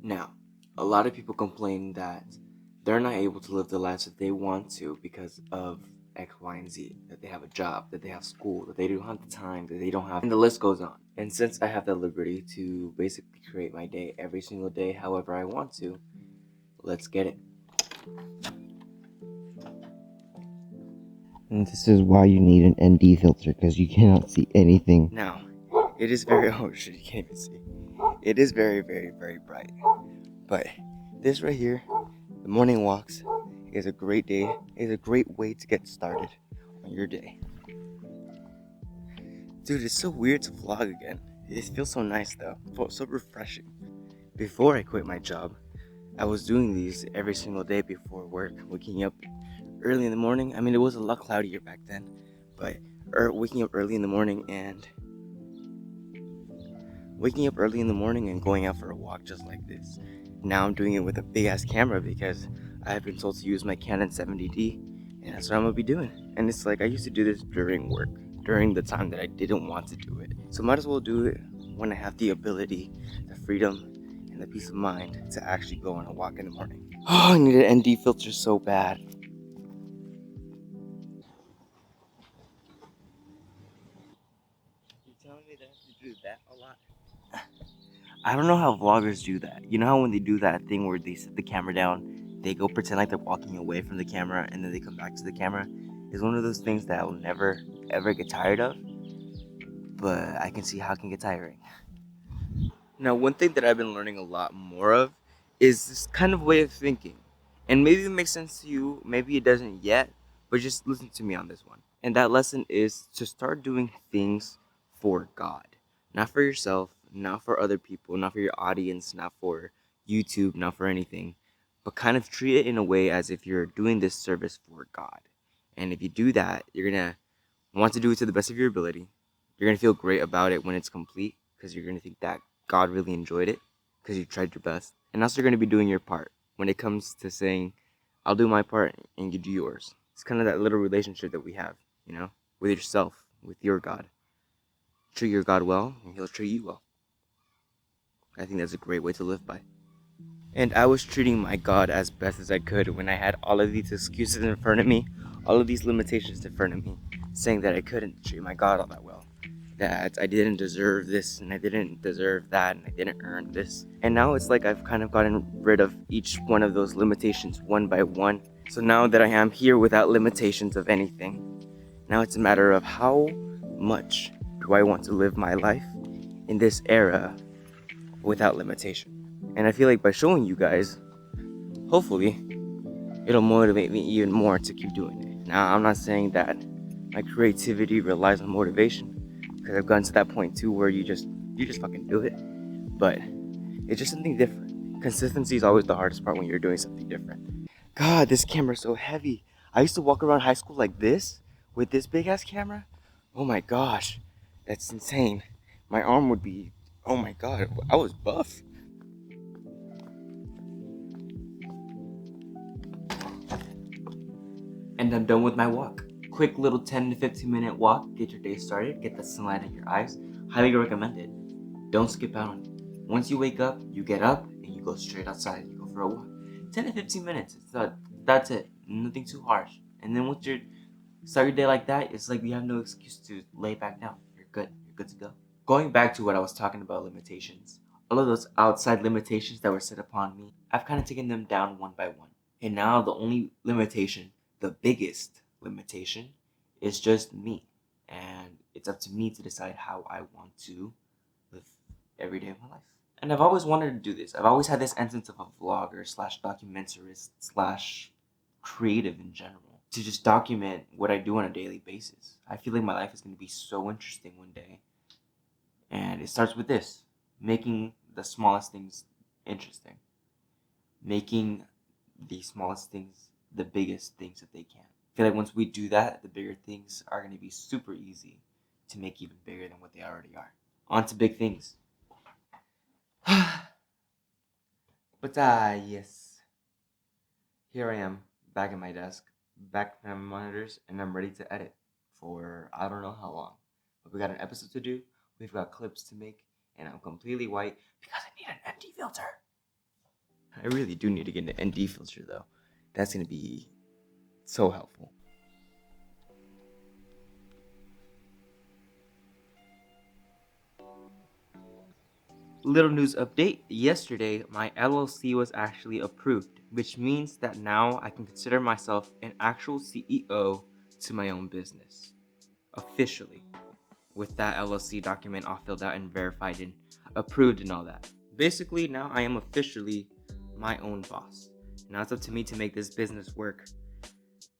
Now, a lot of people complain that they're not able to live the lives that they want to because of X, Y, and Z. That they have a job, that they have school, that they don't have the time, that they don't have, and the list goes on. And since I have the liberty to basically create my day every single day however I want to, let's get it. And this is why you need an ND filter, because you cannot see anything. Now, it is very, oh shit, you can't even see. It is very, very, very bright. But this right here, the morning walks, is a great day, is a great way to get started on your day. Dude, it's so weird to vlog again. It feels so nice though, it felt so refreshing. Before I quit my job, I was doing these every single day before work, waking up early in the morning. I mean, it was a lot cloudier back then, but waking up early in the morning and going out for a walk just like this. Now I'm doing it with a big ass camera because I have been told to use my Canon 70D, and that's what I'm gonna be doing. And it's like I used to do this during work, during the time that I didn't want to do it. So might as well do it when I have the ability, the freedom, and the peace of mind to actually go on a walk in the morning. Oh, I need an ND filter so bad. You're telling me that I have to do that a lot? I don't know how vloggers do that. You know how when they do that thing where they set the camera down, they go pretend like they're walking away from the camera and then they come back to the camera? It's one of those things that I will never ever get tired of, but I can see how it can get tiring. Now, one thing that I've been learning a lot more of is this kind of way of thinking. And maybe it makes sense to you, maybe it doesn't yet, but just listen to me on this one. And that lesson is to start doing things for God. Not for yourself, not for other people, not for your audience, not for YouTube, not for anything, but kind of treat it in a way as if you're doing this service for God. And if you do that, you're going to want to do it to the best of your ability. You're going to feel great about it when it's complete because you're going to think that God really enjoyed it because you tried your best. And also, you're going to be doing your part when it comes to saying, I'll do my part and you do yours. It's kind of that little relationship that we have, with yourself, with your God. Treat your God well and he'll treat you well. I think that's a great way to live by. And I was treating my God as best as I could when I had all of these excuses in front of me, all of these limitations in front of me, saying that I couldn't treat my God all that well. That I didn't deserve this and I didn't deserve that and I didn't earn this. And now it's like I've kind of gotten rid of each one of those limitations one by one. So now that I am here without limitations of anything, now it's a matter of how much do I want to live my life in this era without limitation. And I feel like by showing you guys, hopefully, it'll motivate me even more to keep doing it. Now, I'm not saying that my creativity relies on motivation, because I've gotten to that point too where you just fucking do it. But it's just something different. Consistency is always the hardest part when you're doing something different. God, this camera's so heavy. I used to walk around high school like this, with this big ass camera. Oh my gosh, that's insane. My arm would be, oh my god, I was buff. And I'm done with my walk. Quick little 10 to 15 minute walk, get your day started, get the sunlight in your eyes. Highly recommended. Don't skip out on it. Once you wake up, you get up and you go straight outside. You go for a walk. 10 to 15 minutes. That's it. Nothing too harsh. And then once you start your day like that, it's like you have no excuse to lay back down. You're good. You're good to go. Going back to what I was talking about, limitations. All of those outside limitations that were set upon me, I've kind of taken them down one by one. And now the only limitation, the biggest limitation, is just me. And it's up to me to decide how I want to live every day of my life. And I've always wanted to do this. I've always had this essence of a vlogger slash documentarist slash creative in general, to just document what I do on a daily basis. I feel like my life is going to be so interesting one day. And it starts with this, making the smallest things interesting. Making the smallest things the biggest things that they can. I feel like once we do that, the bigger things are going to be super easy to make even bigger than what they already are. On to big things. But yes, here I am, back at my desk, back at my monitors, and I'm ready to edit for I don't know how long. But we got an episode to do, we've got clips to make, and I'm completely white because I need an empty filter. I really do need to get an ND filter though. That's gonna be so helpful. Little news update. Yesterday, my LLC was actually approved, which means that now I can consider myself an actual CEO to my own business. Officially. With that LLC document all filled out and verified and approved and all that. Basically, now I am officially my own boss. Now it's up to me to make this business work.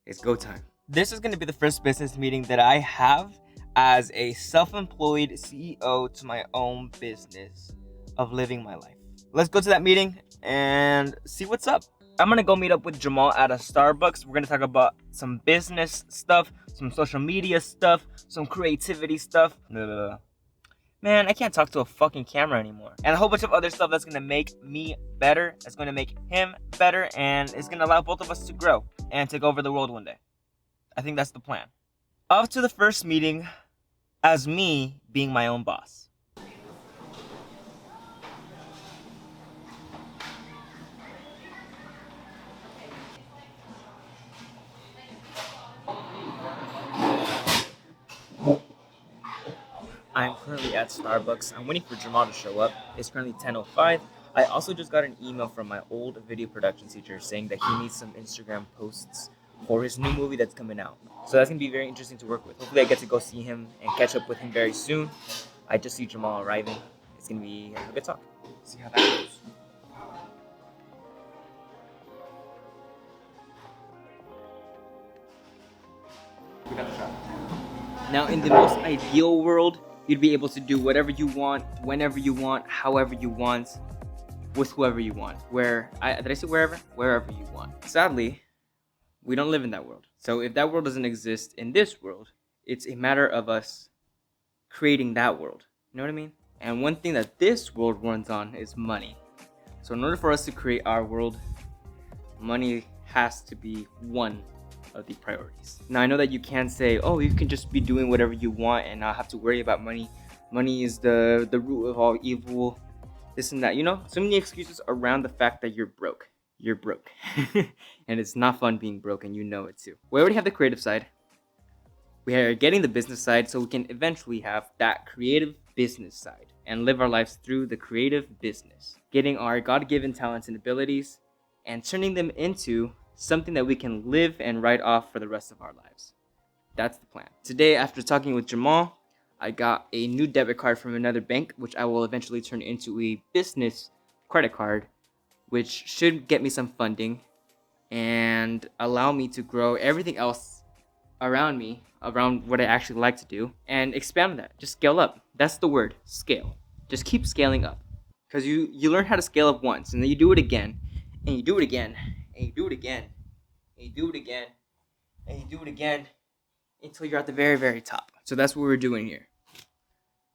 It's go time. This is going to be the first business meeting that I have as a self-employed CEO to my own business of living my life. Let's go to that meeting and see what's up. I'm going to go meet up with Jamal at a Starbucks. We're going to talk about some business stuff, some social media stuff, some creativity stuff. Man, I can't talk to a fucking camera anymore. And a whole bunch of other stuff that's going to make me better, that's going to make him better, and it's going to allow both of us to grow and take over the world one day. I think that's the plan. Off to the first meeting as me being my own boss. I'm currently at Starbucks. I'm waiting for Jamal to show up. It's currently 10:05. I also just got an email from my old video production teacher saying that he needs some Instagram posts for his new movie that's coming out. So that's going to be very interesting to work with. Hopefully I get to go see him and catch up with him very soon. I just see Jamal arriving. It's going to be a good talk. See how that goes. We got the shot. Now, in the most ideal world, you'd be able to do whatever you want, whenever you want, however you want, with whoever you want. Did I say wherever? Wherever you want. Sadly, we don't live in that world. So if that world doesn't exist in this world, it's a matter of us creating that world. You know what I mean? And one thing that this world runs on is money. So in order for us to create our world, money has to be one of the priorities. Now I know that you can say, oh, you can just be doing whatever you want and not have to worry about money. Money is the root of all evil, this and that. You know, so many excuses around the fact that you're broke. You're broke. And it's not fun being broke, and you know it too. We already have the creative side. We are getting the business side, so we can eventually have that creative business side and live our lives through the creative business, getting our God-given talents and abilities and turning them into something that we can live and write off for the rest of our lives. That's the plan. Today, after talking with Jamal, I got a new debit card from another bank, which I will eventually turn into a business credit card, which should get me some funding and allow me to grow everything else around me, around what I actually like to do, and expand that. Just scale up. That's the word, scale. Just keep scaling up. Because you learn how to scale up once, and then you do it again, and you do it again, and you do it again, and you do it again, and you do it again, until you're at the very, very top. So that's what we're doing here.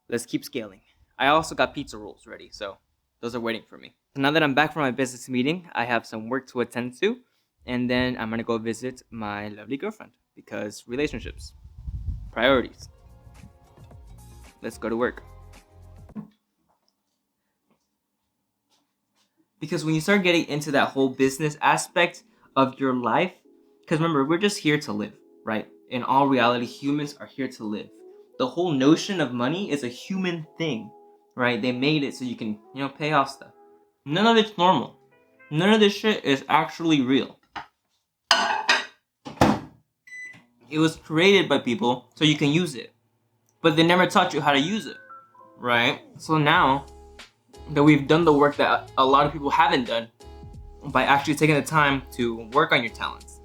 Let's keep scaling. I also got pizza rolls ready, so those are waiting for me. So now that I'm back from my business meeting, I have some work to attend to, and then I'm gonna go visit my lovely girlfriend, because relationships, priorities. Let's go to work. Because when you start getting into that whole business aspect of your life, because remember, we're just here to live, right? In all reality, humans are here to live. The whole notion of money is a human thing, right? They made it so you can, pay off stuff. None of it's normal. None of this shit is actually real. It was created by people so you can use it. But they never taught you how to use it, right? So now that we've done the work that a lot of people haven't done by actually taking the time to work on your talents,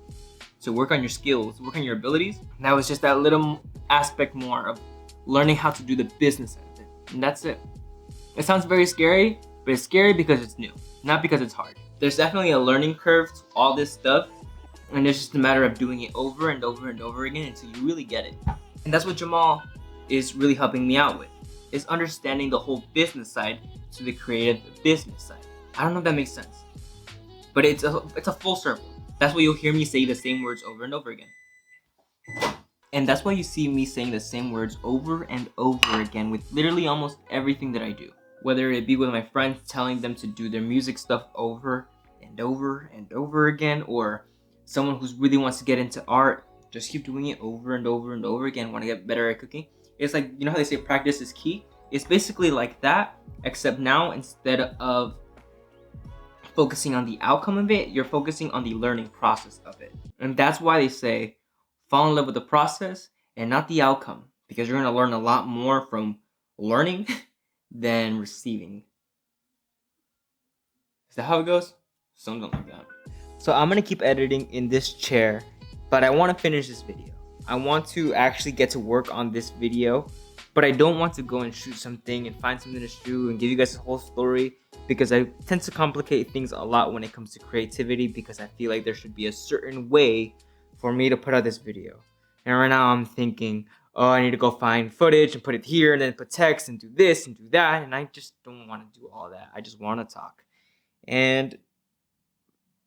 to work on your skills, work on your abilities, now it's just that little aspect more of learning how to do the business side of it. And that's it. It sounds very scary, but it's scary because it's new, not because it's hard. There's definitely a learning curve to all this stuff, and it's just a matter of doing it over and over and over again until you really get it. And that's what Jamal is really helping me out with, is understanding the whole business side to the creative business side. I don't know if that makes sense, but it's a full circle. That's why you'll hear me say the same words over and over again. And that's why you see me saying the same words over and over again with literally almost everything that I do. Whether it be with my friends telling them to do their music stuff over and over and over again, or someone who really wants to get into art, just keep doing it over and over and over again. Want to get better at cooking? It's like, you know how they say practice is key? It's basically like that, except now instead of focusing on the outcome of it, you're focusing on the learning process of it. And that's why they say fall in love with the process and not the outcome, because you're going to learn a lot more from learning than receiving. Is that how it goes? Something like that. So I'm going to keep editing in this chair, but I want to finish this video. I want to actually get to work on this video, but I don't want to go and shoot something and find something to shoot and give you guys the whole story, because I tend to complicate things a lot when it comes to creativity, because I feel like there should be a certain way for me to put out this video. And right now I'm thinking, oh, I need to go find footage and put it here and then put text and do this and do that. And I just don't want to do all that. I just want to talk. And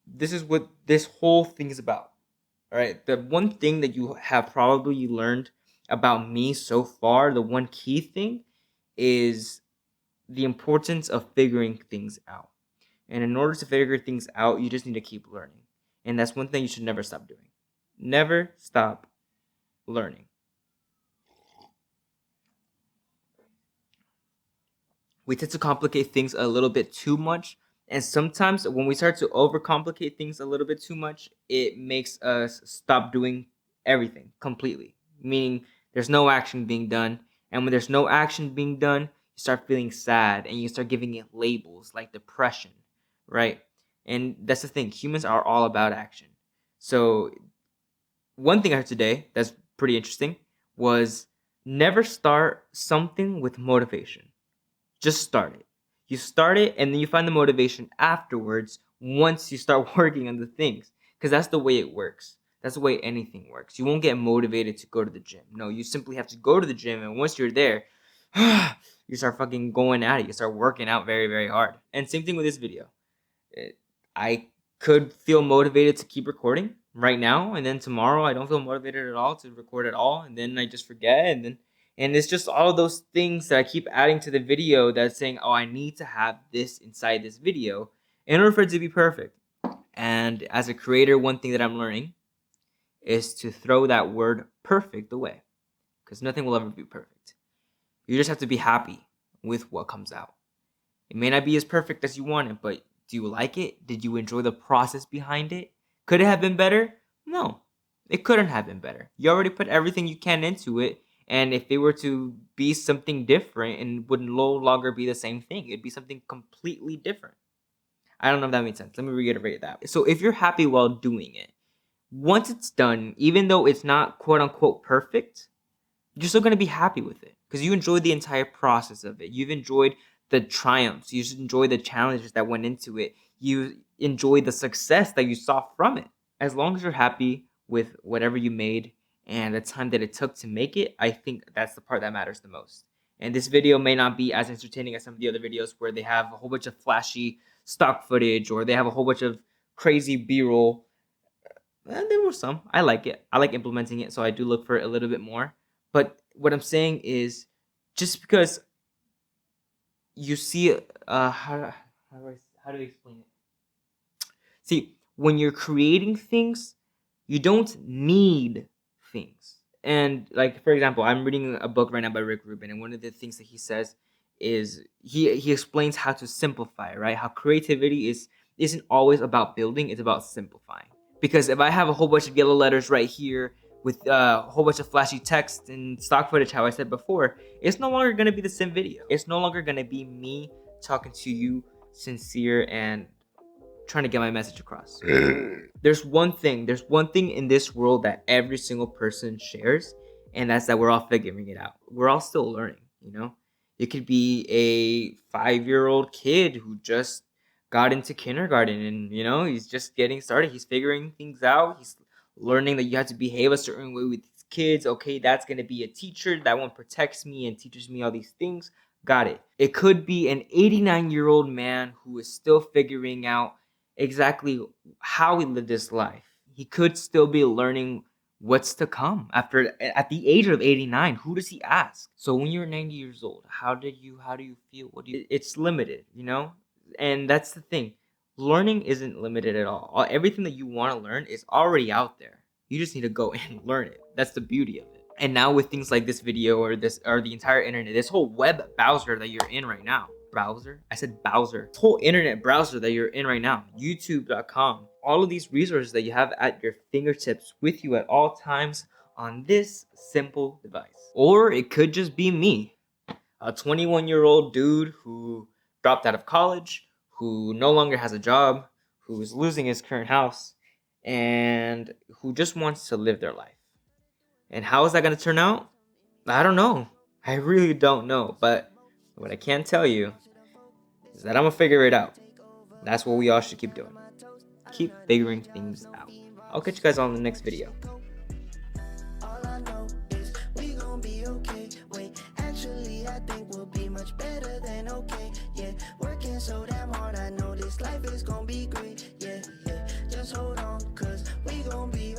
this is what this whole thing is about. All right. The one thing that you have probably learned about me so far, the one key thing, is the importance of figuring things out. And in order to figure things out, you just need to keep learning. And that's one thing you should never stop doing. Never stop learning. We tend to complicate things a little bit too much. And sometimes when we start to overcomplicate things a little bit too much, it makes us stop doing everything completely. Meaning there's no action being done. And when there's no action being done, you start feeling sad and you start giving it labels like depression, right? And that's the thing. Humans are all about action. So one thing I heard today that's pretty interesting was never start something with motivation. Just start it. You start it and then you find the motivation afterwards once you start working on the things. Because that's the way it works. That's the way anything works. You won't get motivated to go to the gym. No, you simply have to go to the gym, and once you're there, you start fucking going at it. You start working out very, very hard. And same thing with this video. I could feel motivated to keep recording right now, and then tomorrow I don't feel motivated at all to record at all, and then I just forget, and it's just all of those things that I keep adding to the video that's saying, oh, I need to have this inside this video in order for it to be perfect. And as a creator, one thing that I'm learning is to throw that word perfect away, because nothing will ever be perfect. You just have to be happy with what comes out. It may not be as perfect as you want it, but do you like it? Did you enjoy the process behind it? Could it have been better? No, it couldn't have been better. You already put everything you can into it, and if it were to be something different and would no longer be the same thing, it'd be something completely different. I don't know if that makes sense. Let me reiterate that. So if you're happy while doing it, once it's done, even though it's not quote unquote perfect, you're still going to be happy with it because you enjoyed the entire process of it. You've enjoyed the triumphs. You enjoyed the challenges that went into it. You enjoyed the success that you saw from it. As long as you're happy with whatever you made and the time that it took to make it, I think that's the part that matters the most. And this video may not be as entertaining as some of the other videos where they have a whole bunch of flashy stock footage or they have a whole bunch of crazy B-roll. There were some. I like it. I like implementing it, so I do look for it a little bit more. But what I'm saying is, just because you see, how do I explain it? See, when you're creating things, you don't need things. And like, for example, I'm reading a book right now by Rick Rubin, and one of the things that he says is he explains how to simplify, right? How creativity isn't always about building; it's about simplifying. Because if I have a whole bunch of yellow letters right here with a whole bunch of flashy text and stock footage, how I said before, it's no longer going to be the same video. It's no longer going to be me talking to you sincere and trying to get my message across. There's one thing in this world that every single person shares, and that's that we're all figuring it out. We're all still learning, you know? It could be a 5-year-old kid who just got into kindergarten and, you know, he's just getting started. He's figuring things out. He's learning that you have to behave a certain way with kids. Okay, that's going to be a teacher. That one protects me and teaches me all these things. Got it. It could be an 89-year-old man who is still figuring out exactly how he lived his life. He could still be learning what's to come at the age of 89. Who does he ask? So when you're 90 years old, how do you feel? It's limited, you know? And that's the thing. learning isn't limited at all. Everything that you want to learn is already out there. You just need to go and learn it. That's the beauty of it. And now with things like this video or the entire internet, this whole web browser that you're in right now. Browser? I said browser. This whole internet browser that you're in right now. YouTube.com. All of these resources that you have at your fingertips with you at all times on this simple device. Or it could just be me, a 21-year-old dude who dropped out of college, who no longer has a job, who is losing his current house, and who just wants to live their life. And how is that going to turn out? I don't know. I really don't know. But what I can tell you is that I'm going to figure it out. That's what we all should keep doing. Keep figuring things out. I'll catch you guys on the next video. All I know is we gon' be okay. Wait, actually I think we'll be much better than okay. Yeah, working so damn hard, I know this life is gon' be great. Yeah, just hold on, cause we gon' be